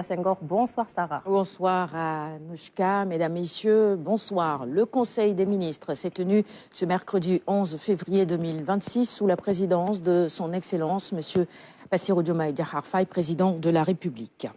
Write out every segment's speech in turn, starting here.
Senghor. Bonsoir Sarah. Bonsoir à Nouchka, mesdames, messieurs, bonsoir. Le Conseil des ministres s'est tenu ce mercredi 11 février 2026 sous la présidence de son Excellence, M. Bassirou Diomaye Diakhar Faye, président de la République.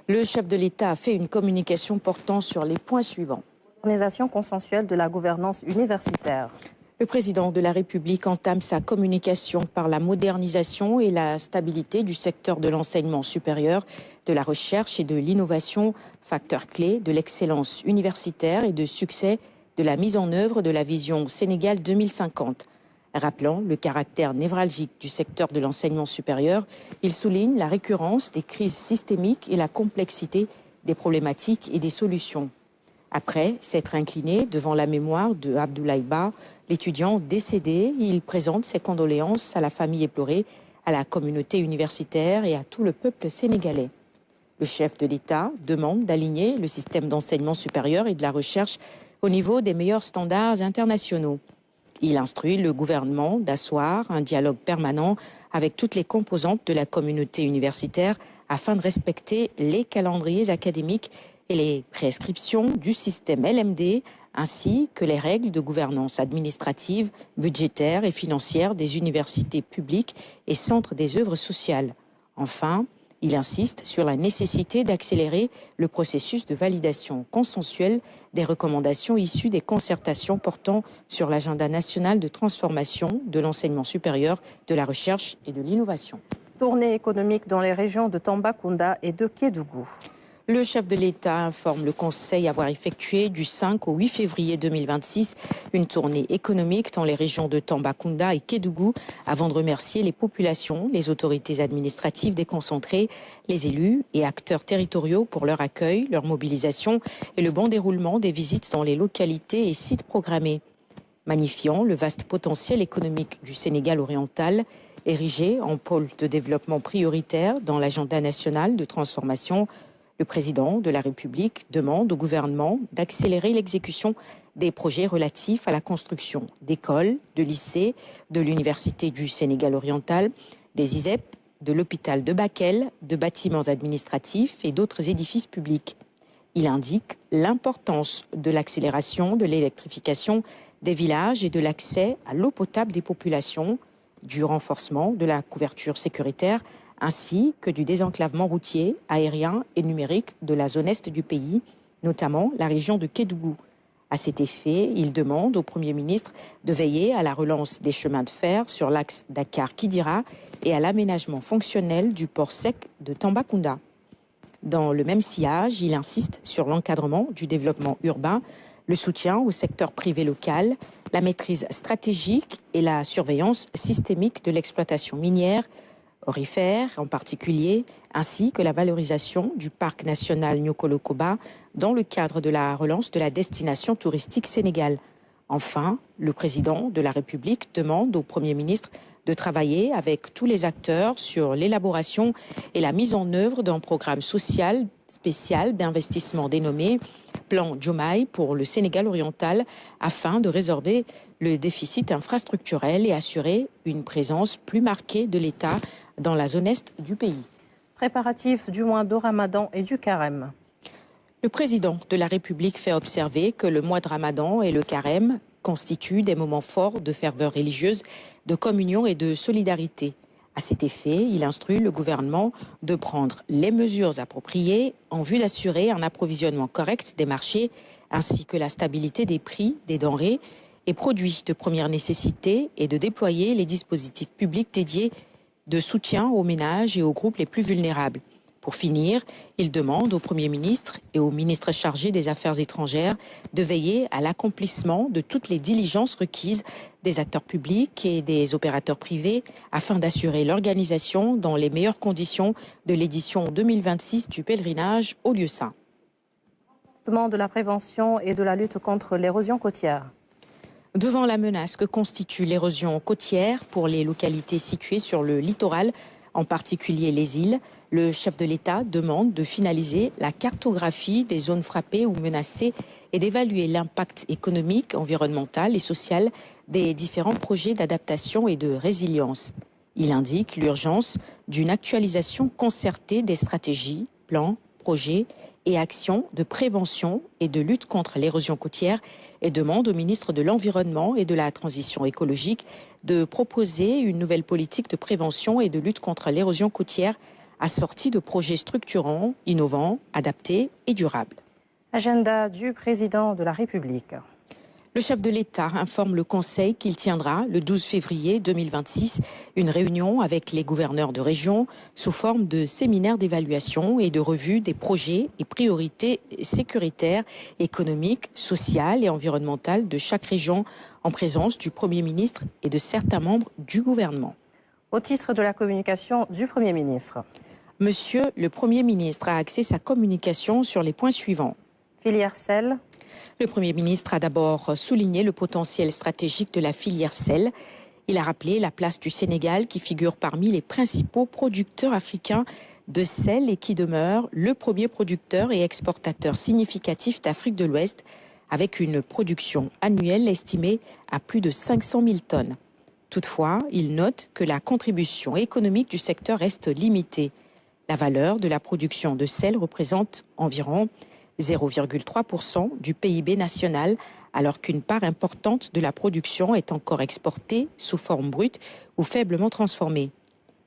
Le chef de l'État a fait une communication portant sur les points suivants. Organisation consensuelle de la gouvernance universitaire. Le président de la République entame sa communication par la modernisation et la stabilité du secteur de l'enseignement supérieur, de la recherche et de l'innovation, facteur clé de l'excellence universitaire et de succès de la mise en œuvre de la vision Sénégal 2050. Rappelant le caractère névralgique du secteur de l'enseignement supérieur, il souligne la récurrence des crises systémiques et la complexité des problématiques et des solutions. Après s'être incliné devant la mémoire de Abdoulaye Ba, l'étudiant décédé, il présente ses condoléances à la famille éplorée, à la communauté universitaire et à tout le peuple sénégalais. Le chef de l'État demande d'aligner le système d'enseignement supérieur et de la recherche au niveau des meilleurs standards internationaux. Il instruit le gouvernement d'asseoir un dialogue permanent avec toutes les composantes de la communauté universitaire afin de respecter les calendriers académiques et les prescriptions du système LMD, ainsi que les règles de gouvernance administrative, budgétaire et financière des universités publiques et centres des œuvres sociales. Enfin, il insiste sur la nécessité d'accélérer le processus de validation consensuelle des recommandations issues des concertations portant sur l'agenda national de transformation de l'enseignement supérieur, de la recherche et de l'innovation. Tournée économique dans les régions de Tambacounda et de Kédougou. Le chef de l'État informe le Conseil avoir effectué du 5 au 8 février 2026 une tournée économique dans les régions de Tambacounda et Kédougou avant de remercier les populations, les autorités administratives déconcentrées, les élus et acteurs territoriaux pour leur accueil, leur mobilisation et le bon déroulement des visites dans les localités et sites programmés. Magnifiant le vaste potentiel économique du Sénégal oriental, érigé en pôle de développement prioritaire dans l'agenda national de transformation, le président de la République demande au gouvernement d'accélérer l'exécution des projets relatifs à la construction d'écoles, de lycées, de l'Université du Sénégal oriental, des ISEP, de l'hôpital de Bakel, de bâtiments administratifs et d'autres édifices publics. Il indique l'importance de l'accélération de l'électrification des villages et de l'accès à l'eau potable des populations, du renforcement de la couverture sécuritaire, ainsi que du désenclavement routier, aérien et numérique de la zone est du pays, notamment la région de Kédougou. À cet effet, il demande au Premier ministre de veiller à la relance des chemins de fer sur l'axe Dakar-Kidira et à l'aménagement fonctionnel du port sec de Tambacounda. Dans le même sillage, il insiste sur l'encadrement du développement urbain, le soutien au secteur privé local, la maîtrise stratégique et la surveillance systémique de l'exploitation minière, aurifère en particulier, ainsi que la valorisation du parc national Niokolo-Koba dans le cadre de la relance de la destination touristique Sénégal. Enfin, le président de la République demande au Premier ministre de travailler avec tous les acteurs sur l'élaboration et la mise en œuvre d'un programme social spécial d'investissement dénommé Plan Diomaye pour le Sénégal oriental afin de résorber le déficit infrastructurel et assurer une présence plus marquée de l'État dans la zone est du pays. Préparatifs du mois de Ramadan et du Carême. Le président de la République fait observer que le mois de Ramadan et le Carême constituent des moments forts de ferveur religieuse, de communion et de solidarité. À cet effet, il instruit le gouvernement de prendre les mesures appropriées en vue d'assurer un approvisionnement correct des marchés ainsi que la stabilité des prix des denrées et produits de première nécessité et de déployer les dispositifs publics dédiés de soutien aux ménages et aux groupes les plus vulnérables. Pour finir, il demande au Premier ministre et au ministre chargé des Affaires étrangères de veiller à l'accomplissement de toutes les diligences requises des acteurs publics et des opérateurs privés afin d'assurer l'organisation dans les meilleures conditions de l'édition 2026 du pèlerinage au lieu saint. De la prévention et de la lutte contre l'érosion côtière. Devant la menace que constitue l'érosion côtière pour les localités situées sur le littoral, en particulier les îles, le chef de l'État demande de finaliser la cartographie des zones frappées ou menacées et d'évaluer l'impact économique, environnemental et social des différents projets d'adaptation et de résilience. Il indique l'urgence d'une actualisation concertée des stratégies, plans, projets et actions de prévention et de lutte contre l'érosion côtière et demande au ministre de l'Environnement et de la Transition écologique de proposer une nouvelle politique de prévention et de lutte contre l'érosion côtière assortie de projets structurants, innovants, adaptés et durables. Agenda du président de la République. Le chef de l'État informe le Conseil qu'il tiendra le 12 février 2026 une réunion avec les gouverneurs de région sous forme de séminaire d'évaluation et de revue des projets et priorités sécuritaires, économiques, sociales et environnementales de chaque région en présence du Premier ministre et de certains membres du gouvernement. Au titre de la communication du Premier ministre. Monsieur le Premier ministre a axé sa communication sur les points suivants. Filière sel. Le Premier ministre a d'abord souligné le potentiel stratégique de la filière sel. Il a rappelé la place du Sénégal qui figure parmi les principaux producteurs africains de sel et qui demeure le premier producteur et exportateur significatif d'Afrique de l'Ouest avec une production annuelle estimée à plus de 500 000 tonnes. Toutefois, il note que la contribution économique du secteur reste limitée. La valeur de la production de sel représente environ 0,3% du PIB national, alors qu'une part importante de la production est encore exportée sous forme brute ou faiblement transformée.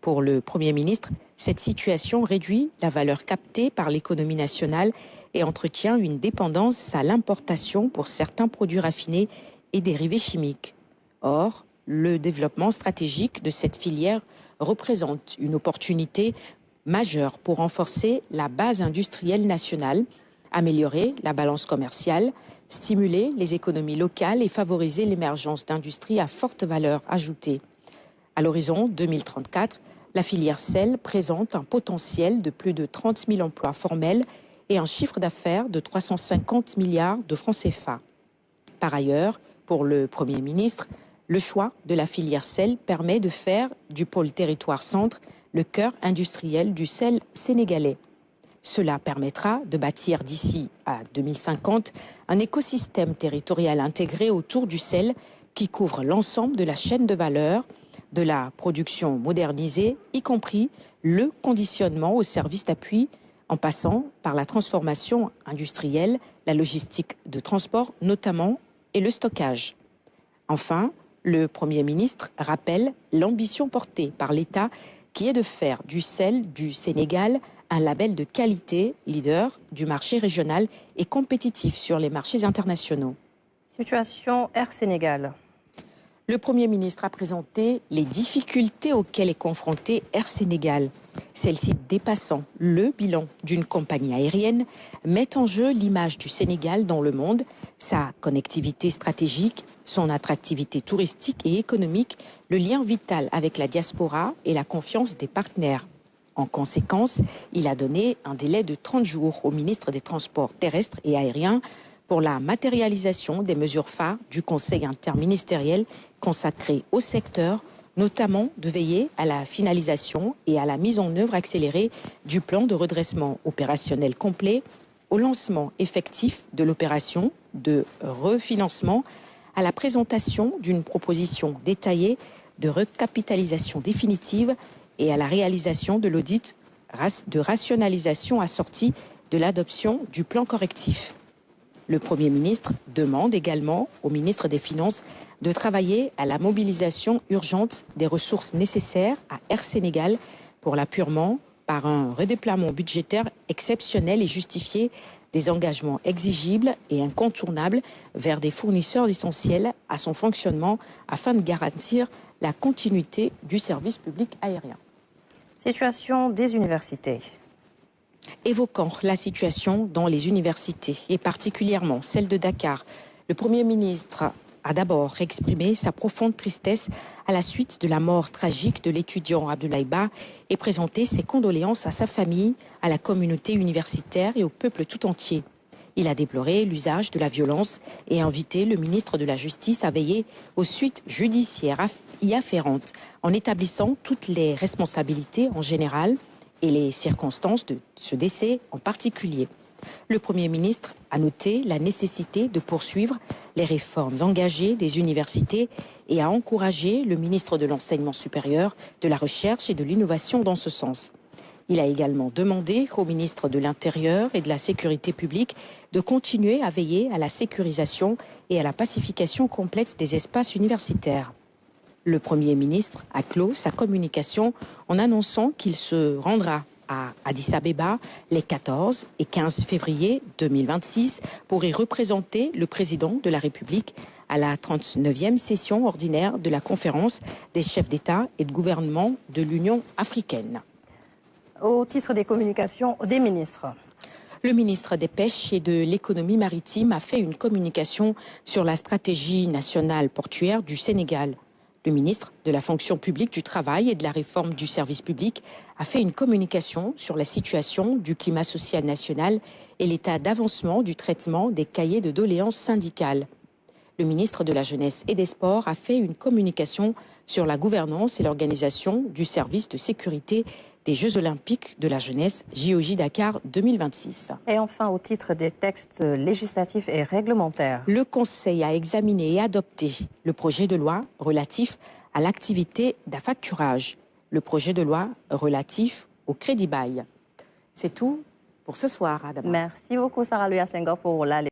Pour le Premier ministre, cette situation réduit la valeur captée par l'économie nationale et entretient une dépendance à l'importation pour certains produits raffinés et dérivés chimiques. Or, le développement stratégique de cette filière représente une opportunité majeure pour renforcer la base industrielle nationale, améliorer la balance commerciale, stimuler les économies locales et favoriser l'émergence d'industries à forte valeur ajoutée. À l'horizon 2034, la filière sel présente un potentiel de plus de 30 000 emplois formels et un chiffre d'affaires de 350 milliards de francs CFA. Par ailleurs, pour le Premier ministre, le choix de la filière sel permet de faire du pôle territoire centre le cœur industriel du sel sénégalais. Cela permettra de bâtir d'ici à 2050 un écosystème territorial intégré autour du sel qui couvre l'ensemble de la chaîne de valeur, de la production modernisée, y compris le conditionnement au service d'appui, en passant par la transformation industrielle, la logistique de transport notamment et le stockage. Enfin, le Premier ministre rappelle l'ambition portée par l'État qui est de faire du sel du Sénégal un label de qualité, leader du marché régional et compétitif sur les marchés internationaux. Situation Air Sénégal. Le Premier ministre a présenté les difficultés auxquelles est confronté Air Sénégal. Celles-ci dépassant le bilan d'une compagnie aérienne, mettent en jeu l'image du Sénégal dans le monde, sa connectivité stratégique, son attractivité touristique et économique, le lien vital avec la diaspora et la confiance des partenaires. En conséquence, il a donné un délai de 30 jours au ministre des Transports terrestres et aériens pour la matérialisation des mesures phares du Conseil interministériel consacré au secteur, notamment de veiller à la finalisation et à la mise en œuvre accélérée du plan de redressement opérationnel complet, au lancement effectif de l'opération de refinancement, à la présentation d'une proposition détaillée de recapitalisation définitive et à la réalisation de l'audit de rationalisation assorti de l'adoption du plan correctif. Le Premier ministre demande également au ministre des Finances de travailler à la mobilisation urgente des ressources nécessaires à Air Sénégal pour l'appurement par un redéploiement budgétaire exceptionnel et justifié des engagements exigibles et incontournables vers des fournisseurs essentiels à son fonctionnement afin de garantir la continuité du service public aérien. Situation des universités. Évoquant la situation dans les universités et particulièrement celle de Dakar, le Premier ministre a d'abord exprimé sa profonde tristesse à la suite de la mort tragique de l'étudiant Abdoulaye Ba et présenté ses condoléances à sa famille, à la communauté universitaire et au peuple tout entier. Il a déploré l'usage de la violence et invité le ministre de la Justice à veiller aux suites judiciaires y afférentes en établissant toutes les responsabilités en général et les circonstances de ce décès en particulier. Le Premier ministre a noté la nécessité de poursuivre les réformes engagées des universités et a encouragé le ministre de l'Enseignement supérieur, de la Recherche et de l'Innovation dans ce sens. Il a également demandé au ministre de l'Intérieur et de la Sécurité publique de continuer à veiller à la sécurisation et à la pacification complète des espaces universitaires. Le Premier ministre a clos sa communication en annonçant qu'il se rendra à Addis Abeba les 14 et 15 février 2026 pour y représenter le président de la République à la 39e session ordinaire de la conférence des chefs d'État et de gouvernement de l'Union africaine. Au titre des communications des ministres. Le ministre des Pêches et de l'Économie maritime a fait une communication sur la stratégie nationale portuaire du Sénégal. Le ministre de la fonction publique, du travail et de la réforme du service public a fait une communication sur la situation du climat social national et l'état d'avancement du traitement des cahiers de doléances syndicales. Le ministre de la Jeunesse et des Sports a fait une communication sur la gouvernance et l'organisation du service de sécurité des Jeux Olympiques de la jeunesse JOJ Dakar 2026. Et enfin, au titre des textes législatifs et réglementaires. Le Conseil a examiné et adopté le projet de loi relatif à l'activité d'affacturage, le projet de loi relatif au crédit bail. C'est tout pour ce soir, Adama. Merci beaucoup, Sarah Louis Senghor, pour la